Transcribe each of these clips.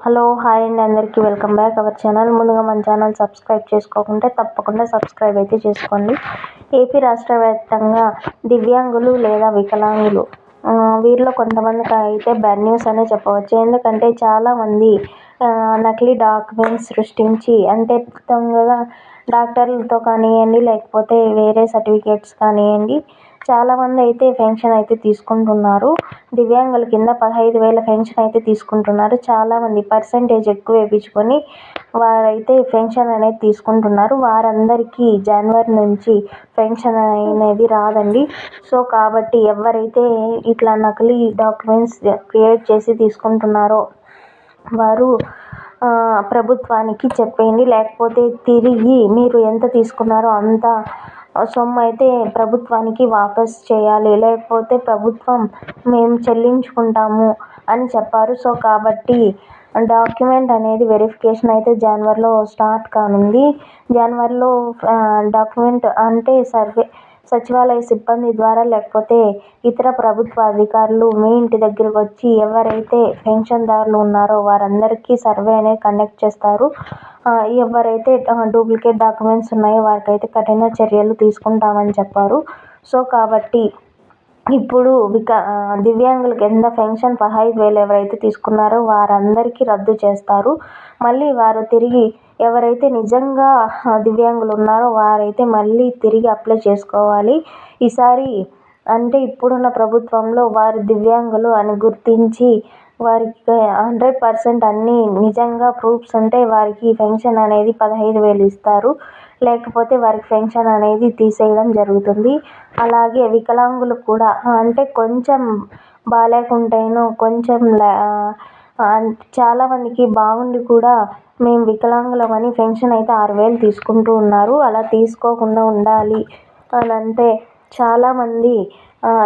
Hello hi అండి, అందరికీ welcome back our channel. ముందుగా మన ఛానల్ సబ్స్క్రైబ్ చేసుకోకుంటే తప్పకుండా సబ్స్క్రైబ్ అయితే చేసుకోండి. ఏపీ రాష్ట్ర వ్యాప్తంగా దివ్యాంగులు లేదా వికలాంగులు వీరిలో కొంతమందికి అయితే బ్యాడ్ న్యూస్ అనే చెప్పవచ్చు. ఎందుకంటే చాలామంది నకిలీ డాక్యుమెంట్స్ సృష్టించి, అంటే దొంగగా డాక్టర్లతో కానివ్వండి, లేకపోతే వేరే సర్టిఫికేట్స్ కానివ్వండి, చాలామంది అయితే పెన్షన్ అయితే తీసుకుంటున్నారు. దివ్యాంగుల కింద 15,000 పెన్షన్ అయితే తీసుకుంటున్నారు. చాలామంది పర్సంటేజ్ ఎక్కువ వేయించుకొని వారైతే పెన్షన్ అనేది తీసుకుంటున్నారు. వారందరికీ జనవరి నుంచి పెన్షన్ అనేది రాదండి. సో కాబట్టి ఎవరైతే ఇట్లా నకిలీ డాక్యుమెంట్స్ క్రియేట్ చేసి తీసుకుంటున్నారో వారు ప్రభుత్వానికి చెప్పేయండి. లేకపోతే తిరిగి మీరు ఎంత తీసుకున్నారో అంత సొమ్ము అయితే ప్రభుత్వానికి వాపస్ చేయాలి. లేకపోతే ప్రభుత్వం మేము చెల్లించుకుంటాము అని చెప్పారు. సో కాబట్టి డాక్యుమెంట్ అనేది వెరిఫికేషన్ అయితే జనవరిలో స్టార్ట్ కానుంది. జనవరిలో డాక్యుమెంట్ అంటే సచివాలయ సిబ్బంది ద్వారా, లేకపోతే ఇతర ప్రభుత్వ అధికారులు మీ ఇంటి దగ్గరకు వచ్చి ఎవరైతే పెన్షన్దారులు ఉన్నారో వారందరికీ సర్వే అనేది కండక్ట్ చేస్తారు. ఎవరైతే డూప్లికేట్ డాక్యుమెంట్స్ ఉన్నాయో వారికైతే కఠిన చర్యలు తీసుకుంటామని చెప్పారు. సో కాబట్టి ఇప్పుడు దివ్యాంగుల కింద పెన్షన్ 15,000 ఎవరైతే తీసుకున్నారో వారందరికీ రద్దు చేస్తారు. మళ్ళీ వారు తిరిగి ఎవరైతే నిజంగా దివ్యాంగులు ఉన్నారో వారైతే మళ్ళీ తిరిగి అప్లై చేసుకోవాలి. ఈసారి అంటే ఇప్పుడున్న ప్రభుత్వంలో వారు దివ్యాంగులు అని గుర్తించి వారికి 100% అన్నీ నిజంగా ప్రూఫ్స్ ఉంటే వారికి పెన్షన్ అనేది 15,000 ఇస్తారు. లేకపోతే వారికి పెన్షన్ అనేది తీసేయడం జరుగుతుంది. అలాగే వికలాంగులు కూడా అంటే కొంచెం బాగాలేకుంటేనో కొంచెం చాలామందికి బాగుండి కూడా మేము వికలాంగులమని పెన్షన్ అయితే 6,000 తీసుకుంటూ ఉన్నారు. అలా తీసుకోకుండా ఉండాలి అని అంటే చాలామంది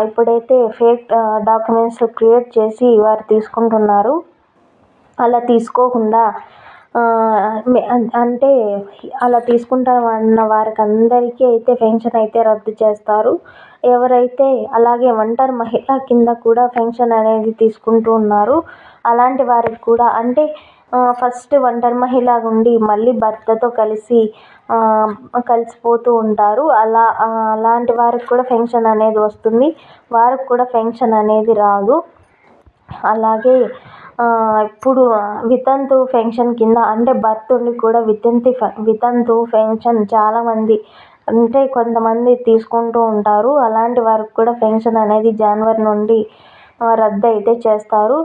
ఇప్పుడైతే ఫేక్ డాక్యుమెంట్స్ క్రియేట్ చేసి వారు తీసుకుంటున్నారు. అలా తీసుకోకుండా అంటే అలా తీసుకుంటామన్న వారికి అందరికీ అయితే పెన్షన్ అయితే రద్దు చేస్తారు. ఎవరైతే అలాగే ఒంటరి మహిళ కింద కూడా పెన్షన్ అనేది తీసుకుంటూ ఉన్నారు. అలాంటి వారికి కూడా అంటే ఫస్ట్ ఒంటరి మహిళగా ఉండి మళ్ళీ భర్తతో కలిసిపోతూ ఉంటారు. అలాంటి వారికి కూడా పెన్షన్ అనేది వస్తుంది. వారికి కూడా పెన్షన్ అనేది రాదు. అలాగే ఇప్పుడు వితంతు పెన్షన్ కింద అంటే భర్త ఉండి కూడా వితంతు పెన్షన్ చాలామంది అంటే కొంతమంది తీసుకుంటూ ఉంటారు. అలాంటి వారికి కూడా పెన్షన్ అనేది జనవరి నుండి రద్దు అయితే చేస్తారు.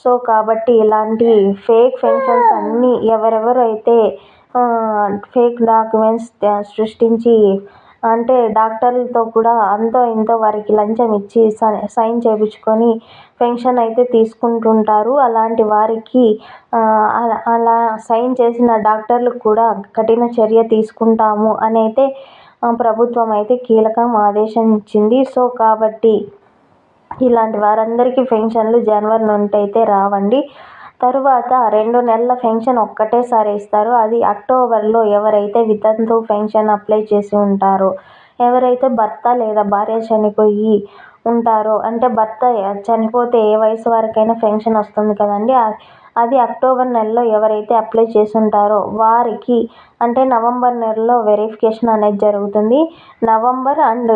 సో కాబట్టి ఇలాంటి ఫేక్ పెన్షన్స్ అన్నీ ఎవరెవరు అయితే ఫేక్ డాక్యుమెంట్స్ సృష్టించి అంటే డాక్టర్లతో కూడా అంతో ఇంతో వారికి లంచం ఇచ్చి సైన్ చేయించుకొని పెన్షన్ అయితే తీసుకుంటుంటారు. అలాంటి వారికి అలా సైన్ చేసిన డాక్టర్లకు కూడా కఠిన చర్య తీసుకుంటాము అని అయితే ప్రభుత్వం అయితే కీలకం ఆదేశం ఇచ్చింది. సో కాబట్టి ఇలాంటి వారందరికీ పెన్షన్లు జనవరి నుండి అయితే రావండి. తరువాత 2 నెలల పెన్షన్ ఒక్కటేసారి ఇస్తారు. అది అక్టోబర్లో ఎవరైతే వితంతు పెన్షన్ అప్లై చేసి ఉంటారో, ఎవరైతే భర్త లేదా భార్య చనిపోయి ఉంటారో, అంటే భర్త చనిపోతే ఏ వయసు వరకైనా పెన్షన్ వస్తుంది కదండి, అది అక్టోబర్ నెలలో ఎవరైతే అప్లై చేసి ఉంటారో వారికి అంటే నవంబర్ నెలలో వెరిఫికేషన్ అనేది జరుగుతుంది. నవంబర్ అండ్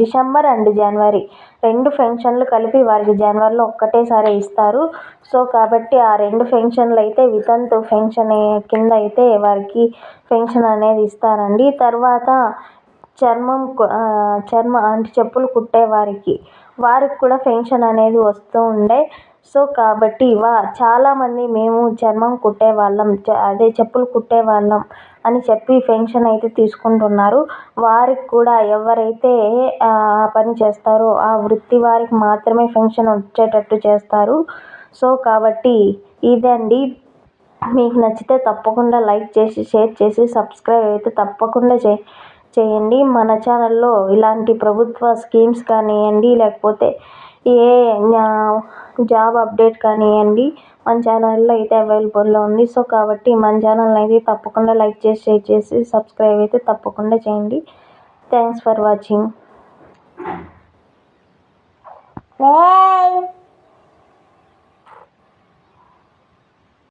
డిసెంబర్ అండ్ జనవరి 2 పెన్షన్లు కలిపి వారికి జనవరిలో ఒక్కటేసారి ఇస్తారు. సో కాబట్టి ఆ 2 పెన్షన్లు అయితే వితంతు పెన్షన్ కింద అయితే వారికి పెన్షన్ అనేది ఇస్తారండి. తర్వాత చర్మ అంటే చెప్పులు కుట్టే వారికి కూడా పెన్షన్ అనేది వస్తూ ఉండే. సో కాబట్టి చాలామంది మేము చర్మం కుట్టేవాళ్ళం, అదే చెప్పులు కుట్టేవాళ్ళం అని చెప్పి పెన్షన్ అయితే తీసుకుంటున్నారు. వారికి కూడా ఎవరైతే పని చేస్తారో ఆ వృత్తి వారికి మాత్రమే పెన్షన్ వచ్చేటట్టు చేస్తారు. సో కాబట్టి ఇదండి. మీకు నచ్చితే తప్పకుండా లైక్ చేసి, షేర్ చేసి, సబ్స్క్రైబ్ అయితే తప్పకుండా చేయండి. మన ఛానల్లో ఇలాంటి ప్రభుత్వ స్కీమ్స్ కానివ్వండి, లేకపోతే ఏ జాబ్ అప్డేట్ కానివ్వండి మన ఛానల్లో అయితే అవైలబుల్లో ఉంది. సో కాబట్టి మన ఛానల్ని అయితే తప్పకుండా లైక్ చేసి, షేర్ చేసి, సబ్స్క్రైబ్ అయితే తప్పకుండా చేయండి. Thanks for watching.